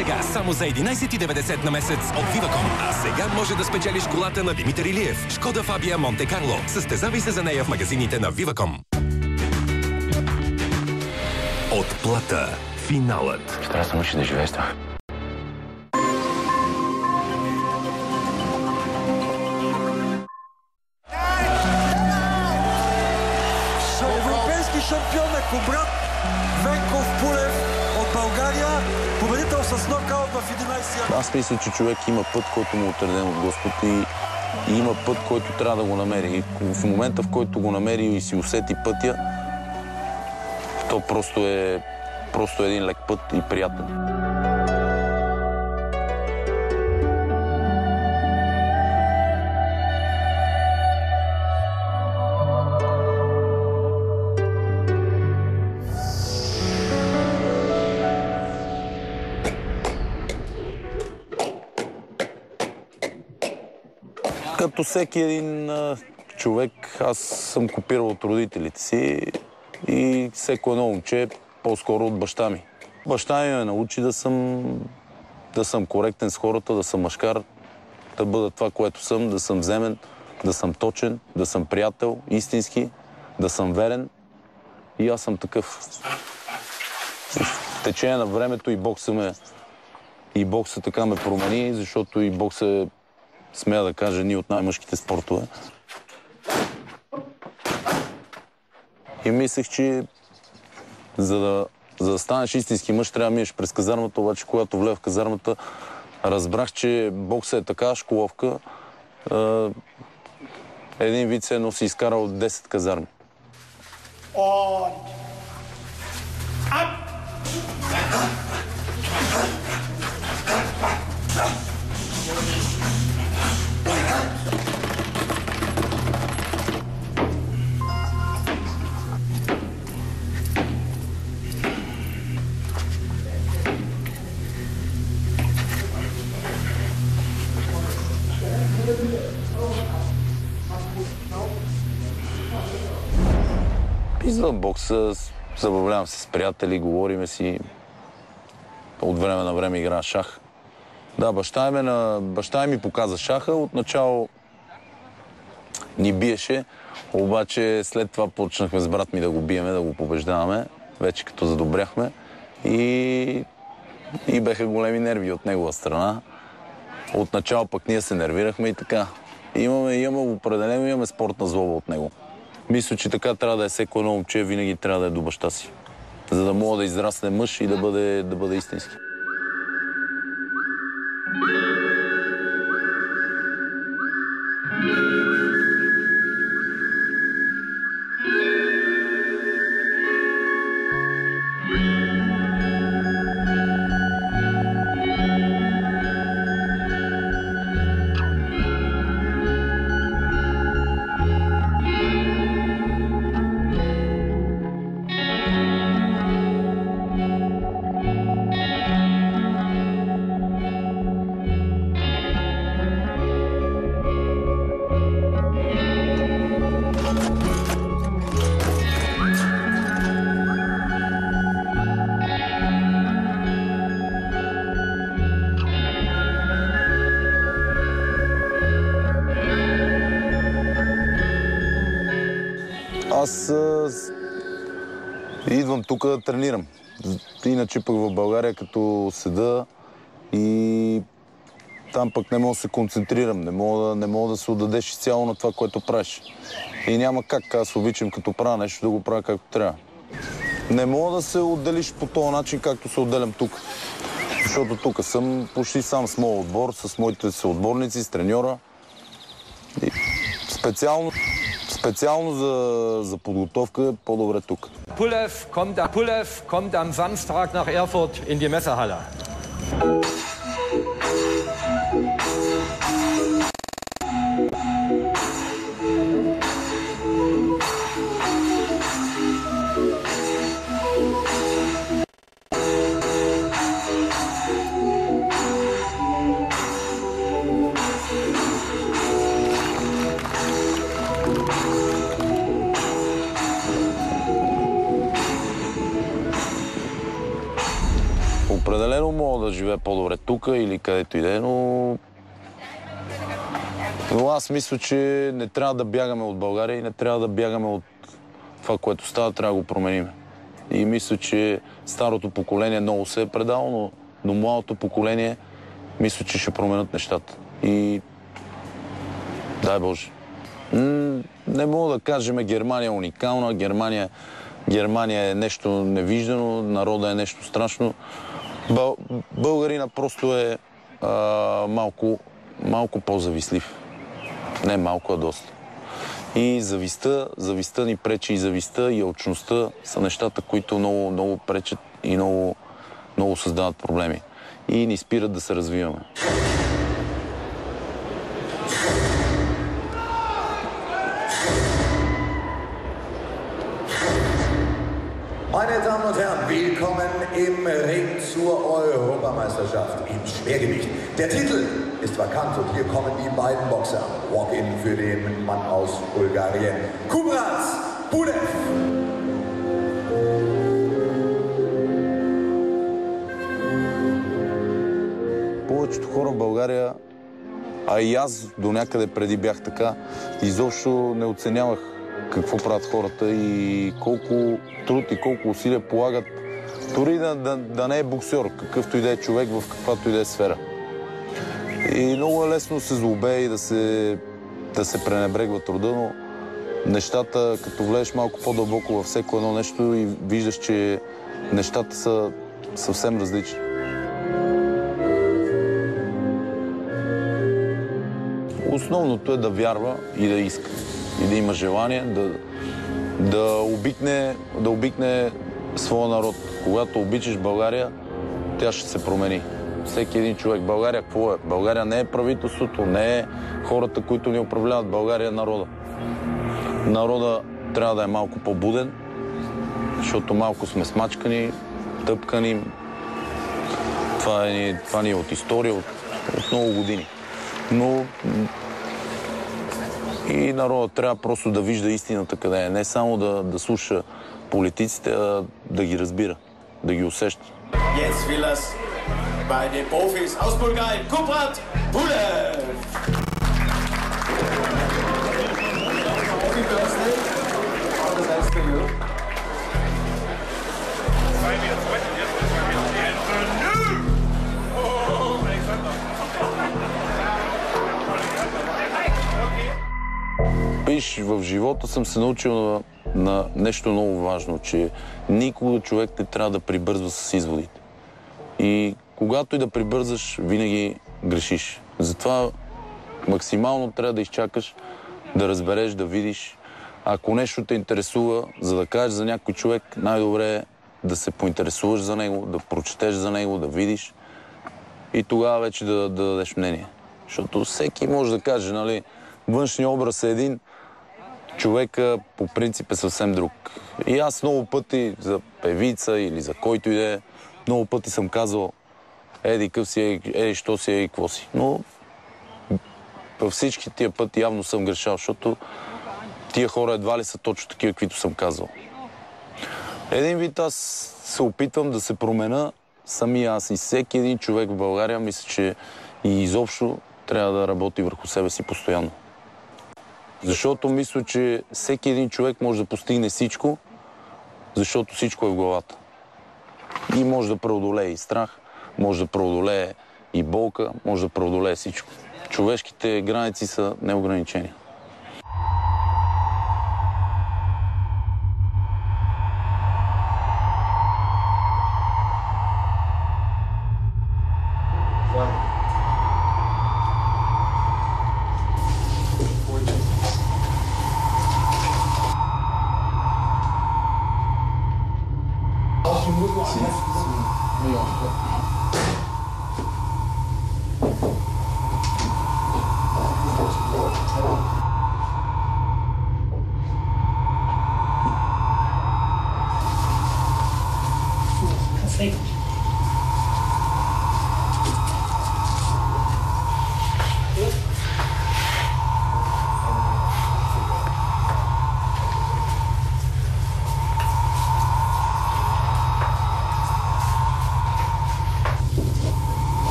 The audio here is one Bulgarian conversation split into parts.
Сега само за 11,90 на месец от Viva.com. А сега може да спечелиш колата на Димитър Илиев. Шкода Фабия Монте Карло. Състезавай се за нея в магазините на Viva.com. От плата. Финалът. Ще трябва да се научи да живее с това. Европейски шампион е Кубрат Венков Пулев от България. Победител с нокаут в 11-я. Аз мисля, че човек има път, който му е отреден от Господ и има път, който трябва да го намери. И в момента, в който го намери и си усети пътя, то просто е един лек път и приятен. Като всеки един човек, аз съм копирал от родителите си и всеко едно момче по-скоро от баща ми. Баща ми ме научи да съм коректен с хората, да съм мъжкар, да бъда това, което съм, да съм вземен, да съм точен, да съм приятел, истински, да съм верен. И аз съм такъв. В течение на времето и бокса така ме промени, защото и бокса е, смея да кажа, ни от най-мъжките спортове. И мислех, че за да станеш истински мъж, трябва да минеш през казармата, обаче когато влея в казармата, разбрах, че бокса е така школовка. Един вид се едно си изкарал 10 казарми. Извън бокса, забавлявам се с приятели, говориме си. От време на време играя шах. Да, баща ми показа шаха. Отначало ни биеше, обаче след това почнахме с брат ми да го биеме, да го побеждаваме, вече като задобряхме. И беха големи нерви от негова страна. Отначало пък ние се нервирахме и така. Имаме спортна злоба от него. Мисля, че така трябва да е всеко едно момче, винаги трябва да е до баща си. За да мога да израсне мъж и да бъде истински. Аз идвам тук да тренирам. Иначе пък в България като седа и там пък не мога да се концентрирам, не мога да се отдадеш изцяло на това, което правиш. И няма как, аз обичам като правя нещо да го правя както трябва. Не мога да се отделиш по този начин, както се отделям тук. Защото тук съм почти сам с моят отбор, с моите съотборници, с треньора. И специално за подготовка е по-добре тук. Пулев kommt am Samstag nach Erfurt in die Messehalle. Определено мога живее по-добре тук или където и да е, но аз мисля, че не трябва да бягаме от България и не трябва да бягаме от това, което става, трябва да го променим. И мисля, че старото поколение много се е предало, но младото поколение мисля, че ще променят нещата. И дай Боже. Не мога да кажем, Германия е уникална, Германия е нещо невиждано, народа е нещо страшно. Българина просто е малко по-завистлив. Не малко, а доста. И завистта ни пречи, и завистта, и алчността са нещата, които много пречат и много създават проблеми. И ни спират да се развиваме. Meine Damen und Herren, willkommen im Ring zur Europameisterschaft im Schwergewicht. Der Titel ist vakant und hier kommen die beiden Boxer. Walk-in für den Mann aus Bulgarien, Kubrat Pulev. Повечето хора в България, а и аз до някъде преди бях така, изобщо не оценявах какво правят хората и колко труд и колко усилия полагат, дори да не е боксер, какъвто и да е човек в каквато и да е сфера. И много е лесно да се злобее и да се пренебрегва труда, но нещата, като влезеш малко по-дълбоко във всеко едно нещо и виждаш, че нещата са съвсем различни. Основното е да вярва и да иска. И да има желание да обикне своя народ. Когато обичаш България, тя ще се промени. Всеки един човек. България какво е? България не е правителството, не е хората, които ни управляват. България е народа. Народа трябва да е малко по-буден, защото малко сме смачкани, тъпкани. Това ни е от история, от много години. Но и народът трябва просто да вижда истината къде е. Не само да слуша политиците, а да ги разбира, да ги усеща. Jetzt will es bei den Profis aus Bulgarien, Kubrat Pulev. Happy birthday. All the best for you. Виж, в живота съм се научил на нещо много важно, че никога човек не трябва да прибързва с изводите. И когато и да прибързаш, винаги грешиш. Затова максимално трябва да изчакаш, да разбереш, да видиш. Ако нещо те интересува, за да кажеш за някой човек, най-добре е да се поинтересуваш за него, да прочетеш за него, да видиш и тогава вече да дадеш мнение. Защото всеки може да каже, нали, външният образ е един, човека по принцип е съвсем друг. И аз много пъти за певица или за който и да е, много пъти съм казал еди къв си, що си, еди какво си. Но във всички тия пъти явно съм грешал, защото тия хора едва ли са точно такива, каквито съм казал. Един вид аз се опитвам да се променя самия аз и всеки един човек в България, мисля, че и изобщо трябва да работи върху себе си постоянно. Защото мисля, че всеки един човек може да постигне всичко, защото всичко е в главата. И може да преодолее и страх, може да преодолее и болка, може да преодолее всичко. Човешките граници са неограничени.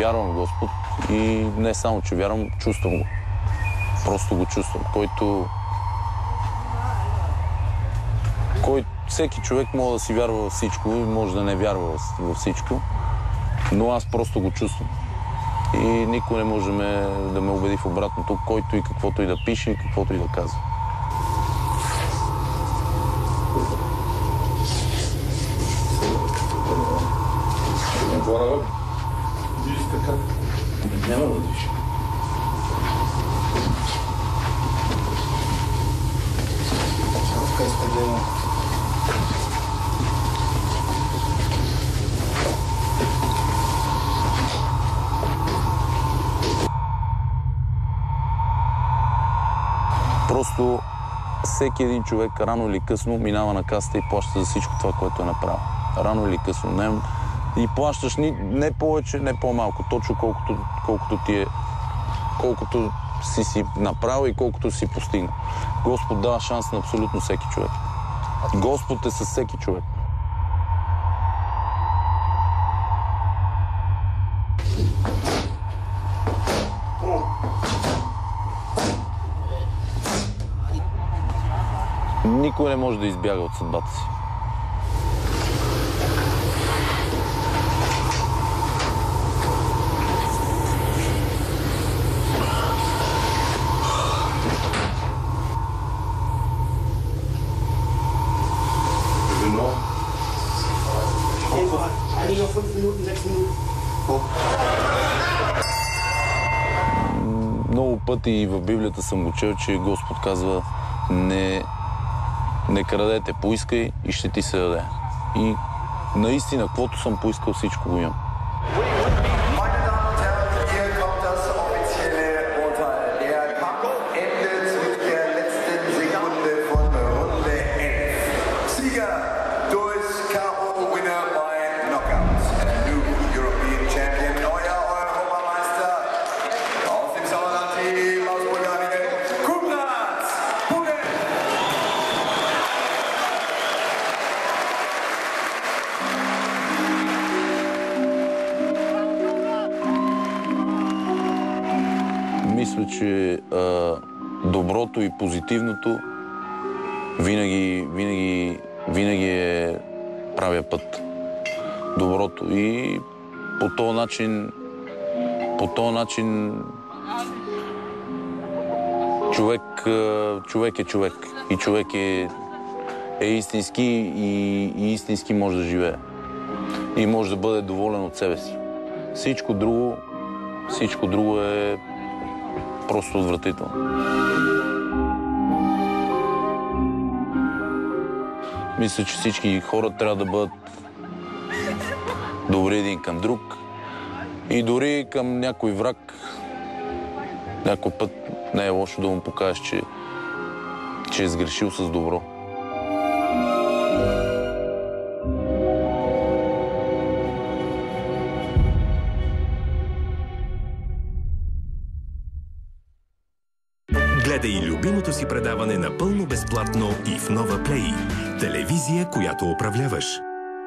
Вярвам в Господ и не само, че вярвам, чувствам го. Просто го чувствам. Всеки човек може да си вярва във всичко и може да не вярва във всичко, но аз просто го чувствам. И никой не може да ме убеди в обратното, който и каквото и да пише и каквото и да казва. Няма да диши. Просто всеки един човек рано или късно минава на касата и плаща за всичко това, което е направил. Рано или късно. И плащаш не повече, не по-малко, точно колкото си направил и колкото си постигнал. Господ дава шанс на абсолютно всеки човек. Господ е със всеки човек. Никой не може да избяга от съдбата си. Eigentlich noch 5 Minuten, 6 Minuten. Много пъти и в Библията съм го чел, че Господ казва: не крадете, поискай и ще ти се даде. И наистина, каквото съм поискал, всичко го имам. Мисля, че доброто и позитивното винаги е правия път. Доброто. И по този начин човек е човек. И човек е истински и истински може да живее. И може да бъде доволен от себе си. Всичко друго е просто отвратително. Мисля, че всички хора трябва да бъдат добри един към друг и дори към някой враг някой път не е лошо да му покажеш, че е сгрешил с добро. Гледай любимото си предаване напълно безплатно и в Нова Плей. Телевизия, която управляваш.